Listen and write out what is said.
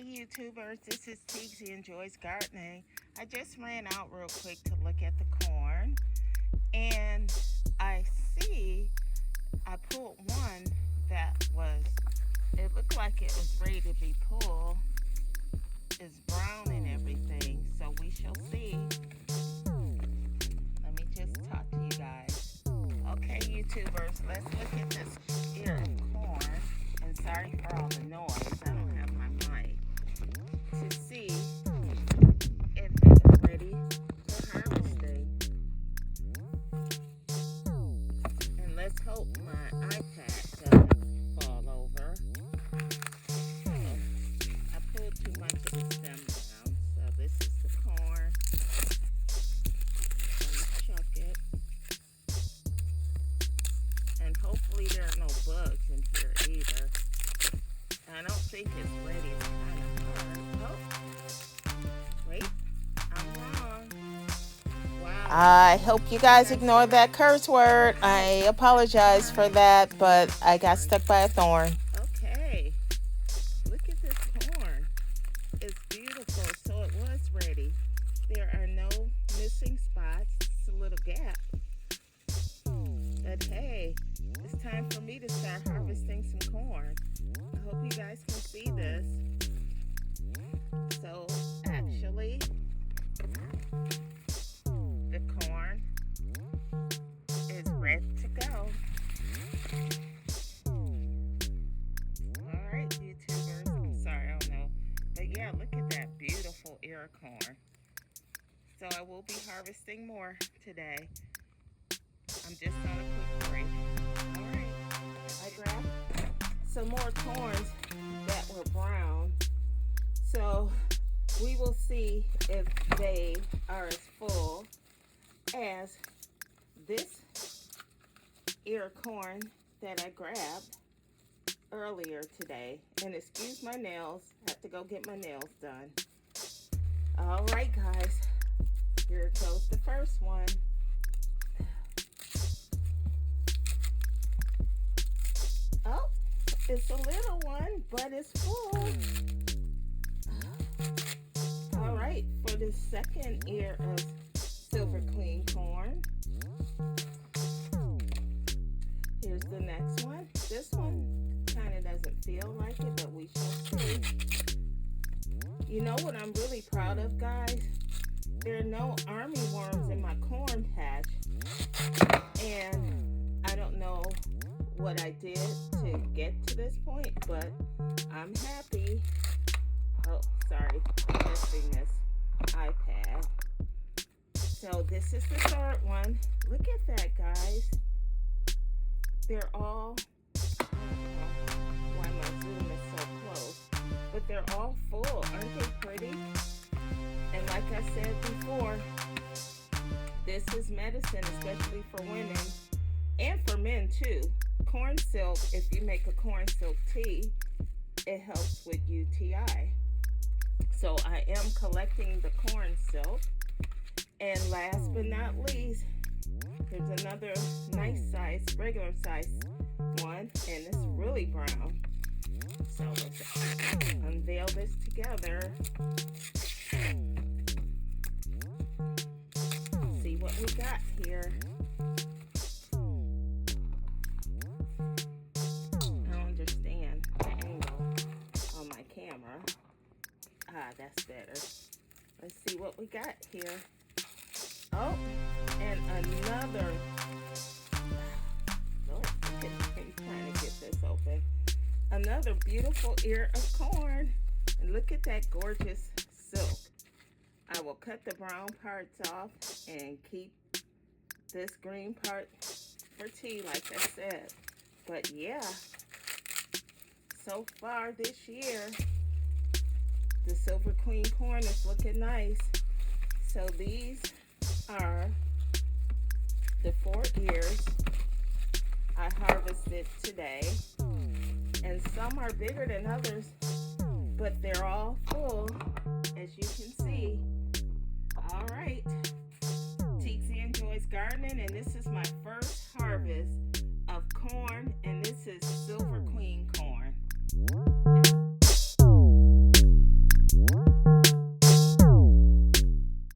YouTubers, this is Teagsy Enjoys Gardening. I just ran out real quick to look at the corn, and I see I pulled one that it looked like it was ready to be pulled. It's brown and everything, so we shall see. Let me just talk to you guys. Okay, YouTubers, let's look at this ear of corn, and sorry for all the noise. I don't have my mic. To see if it is ready for harvesting. And let's hope my iPad doesn't fall over. I pulled too much of the stem down. So this is the corn. Let's chuck it. And hopefully there are no bugs in here either. I don't think it's ready. It's kind of hard. Oh, wait, I'm wrong. Wow. I hope you guys ignore that curse word. I apologize for that, but I got stuck by a thorn. Okay, look at this corn. It's beautiful. So it was ready. There are no missing spots. It's a little gap. But hey, it's time for me to start harvesting some corn. I hope you guys can see this. So actually, the corn is ready to go. Alright, YouTubers. I'm sorry, I don't know. But yeah, look at that beautiful ear of corn. So I will be harvesting more today. I'm just on a quick break. Alright, I grabbed some more corns that were brown. So we will see if they are as full as this ear of corn that I grabbed earlier today. And excuse my nails, I have to go get my nails done. Alright guys, here goes the first one. Oh, it's a little one, but it's full. All right, for the second ear of Silver Queen corn. Here's the next one. This one kind of doesn't feel like it, but we shall see. You know what I'm really proud of, guys? There are no army worms in my corn patch. And I don't know what I did to get to this point, but I'm happy. Oh, sorry, I'm missing this iPad. So this is the third one. Look at that, guys. They're all, I don't know why my Zoom is so close, but they're all full. Aren't they pretty? And like I said before, this is medicine, especially for women and for men too. Corn silk, if you make a corn silk tea, it helps with UTI. So I am collecting the corn silk. And last but not least, there's another nice size, regular size one, and it's really brown. So let's unveil this together. See what we got here. That's better. Let's see what we got here. Oh, and another. Lord, I'm trying to get this open. Another beautiful ear of corn. And look at that gorgeous silk. I will cut the brown parts off and keep this green part for tea, like I said. But yeah, so far this year, the Silver Queen corn is looking nice. So these are the 4 ears I harvested today. And some are bigger than others, but they're all full, as you can see. All right, Teagsy Enjoys Gardening, and this is my first harvest of corn, and this is Silver Queen corn.